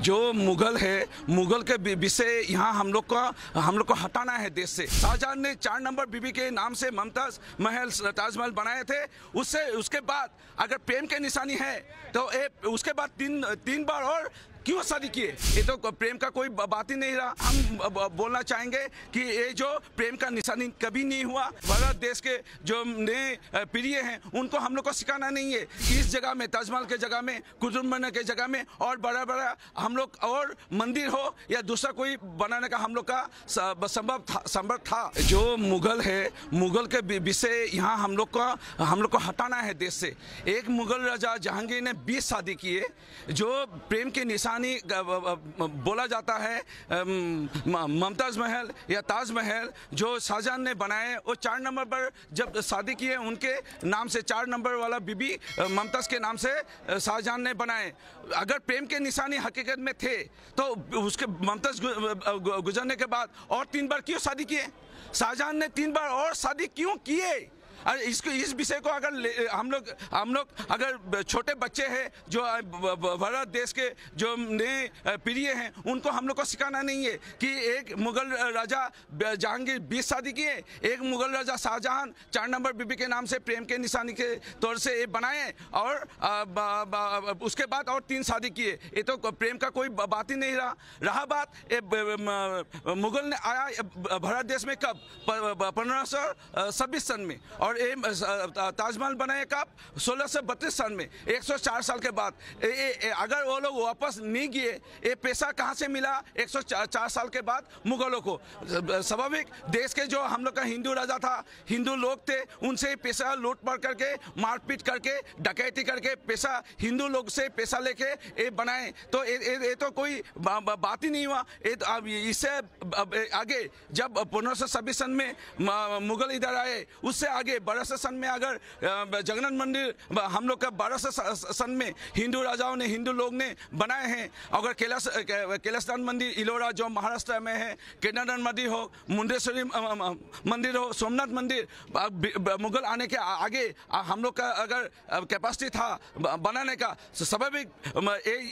जो मुगल है, मुगल के विषय यहाँ हम लोग को हटाना है देश से। शाहजहां ने 4 नंबर बीबी के नाम से मुमताज महल, ताजमहल बनाए थे। उसके बाद अगर प्रेम के निशानी है तो उसके बाद तीन बार और क्यों शादी किए? ये तो प्रेम का कोई बात ही नहीं रहा। हम बोलना चाहेंगे कि ये जो प्रेम का निशानी कभी नहीं हुआ। भारत देश के जो नए पीढ़ी हैं उनको हम लोग को सिखाना नहीं है कि इस जगह में, ताजमहल के जगह में, कुतुब मीनार के जगह में और बड़ा बड़ा हम लोग और मंदिर हो या दूसरा कोई बनाने का हम लोग का संभव था। जो मुगल है, मुगल के विषय यहाँ हम लोग को हटाना है देश से। एक मुगल राजा जहांगीर ने 20 शादी किए। जो प्रेम के निशानी बोला जाता है मुमताज महल या ताजमहल जो शाहजहां ने बनाए, वो 4 नंबर पर जब शादी किए उनके नाम से 4 नंबर वाला बीबी मुमताज के नाम से शाहजहां ने बनाए। अगर प्रेम के निशानी हकीकत में थे तो उसके मुमताज गुजरने के बाद और 3 बार क्यों शादी किए? शाहजहां ने 3 बार और शादी क्यों किए? और इस विषय को अगर हम लोग अगर छोटे बच्चे हैं जो भारत देश के जो नए पीढ़ी हैं उनको हम लोग को सिखाना नहीं है कि एक मुगल राजा जहांगीर 20 शादी किए, एक मुगल राजा शाहजहां 4 नंबर बीबी के नाम से प्रेम के निशानी के तौर से ये बनाए और उसके बाद और 3 शादी किए। ये तो प्रेम का कोई बात ही नहीं रहा मुगल ने आया भारत देश में कब? 1526 सन में, और ताजमहल बनाए कब? 1632 सन में, 104 साल के बाद। अगर वो लोग वापस नहीं गए, ये पैसा कहाँ से मिला 104 साल के बाद मुगलों को? स्वाभाविक, देश के जो हम लोग का हिंदू राजा था, हिंदू लोग थे, उनसे पैसा लूटपाट करके, मारपीट करके, डकैती करके पैसा, हिंदू लोग से पैसा लेके ये बनाए। तो ये तो कोई बात ही नहीं हुआ। इससे आगे जब 1526 सन में मुगल इधर आए, उससे आगे 1200 सन में अगर जगन्नाथ मंदिर हम लोग का 1200 सन में हिंदू राजाओं ने, हिंदू लोग ने बनाए हैं। अगर कैलाशनाथ मंदिर इलोरा जो महाराष्ट्र में है, केदारनाथ मंदिर हो, मुंडेश्वरी मंदिर हो, सोमनाथ मंदिर, मुगल आने के आगे हम लोग का अगर कैपेसिटी था बनाने का, स्वाभाविक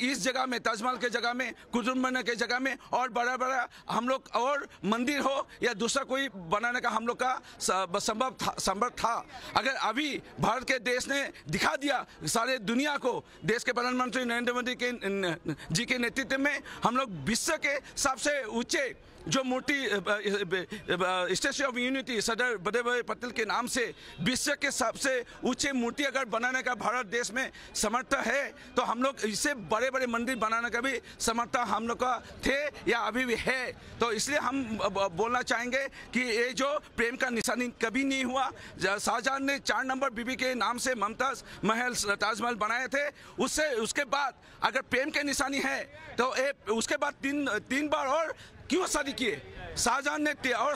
इस जगह में, ताजमहल के जगह में, कुतुब मीनार के जगह में और बड़ा बड़ा हम लोग और मंदिर हो या दूसरा कोई बनाने का हम लोग का संभव था। अगर अभी भारत के देश ने दिखा दिया सारे दुनिया को, देश के प्रधानमंत्री नरेंद्र मोदी जी के नेतृत्व में हम लोग विश्व के सबसे ऊंचे जो मूर्ति statue of unity Sardar Vallabh भाई पटेल के नाम से विश्व के सबसे ऊंचे मूर्ति अगर बनाने का भारत देश में समर्थ है, तो हम लोग इससे बड़े बड़े मंदिर बनाने का भी समर्थ हम लोग का थे या अभी भी है। तो इसलिए हम बोलना चाहेंगे कि ये जो प्रेम का निशानी कभी नहीं हुआ। शाहजहां ने 4 नंबर बीबी के नाम से मुमताज महल, ताजमहल बनाए थे। उसके बाद अगर प्रेम के निशानी है तो उसके बाद तीन बार और क्यों शादी किए? शाहजहां ने और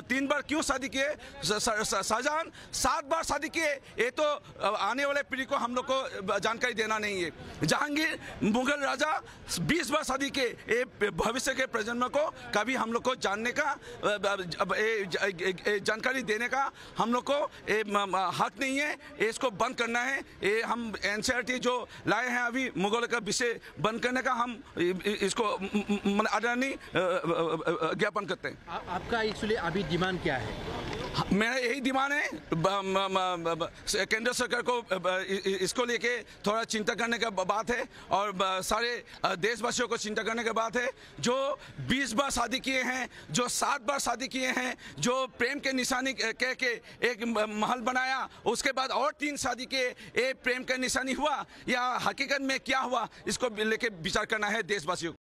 3 बार क्यों शादी किए? शाहजहां 7 बार शादी किए। ये तो आने वाले पीढ़ी को हम लोग को जानकारी देना नहीं है। जहांगीर मुगल राजा 20 बार शादी किए। ये भविष्य के प्रजन्म को कभी हम लोग को जानने का, जानकारी देने का हम लोग को हक नहीं है। इसको बंद करना है। ये हम NCERT जो लाए हैं अभी मुगल का विषय बंद करने का, हम इसको आदरणीय ज्ञापन करते हैं। आपका एक्चुअली अभी डिमांड क्या है? मेरा यही डिमांड है, केंद्र सरकार को इसको लेके थोड़ा चिंता करने का बात है और सारे देशवासियों को चिंता करने की बात है। जो 20 बार शादी किए हैं, जो 7 बार शादी किए हैं, जो प्रेम के निशानी कह के एक महल बनाया, उसके बाद और 3 शादी किए, ये प्रेम का निशानी हुआ या हकीकत में क्या हुआ? इसको लेके विचार करना है देशवासियों को।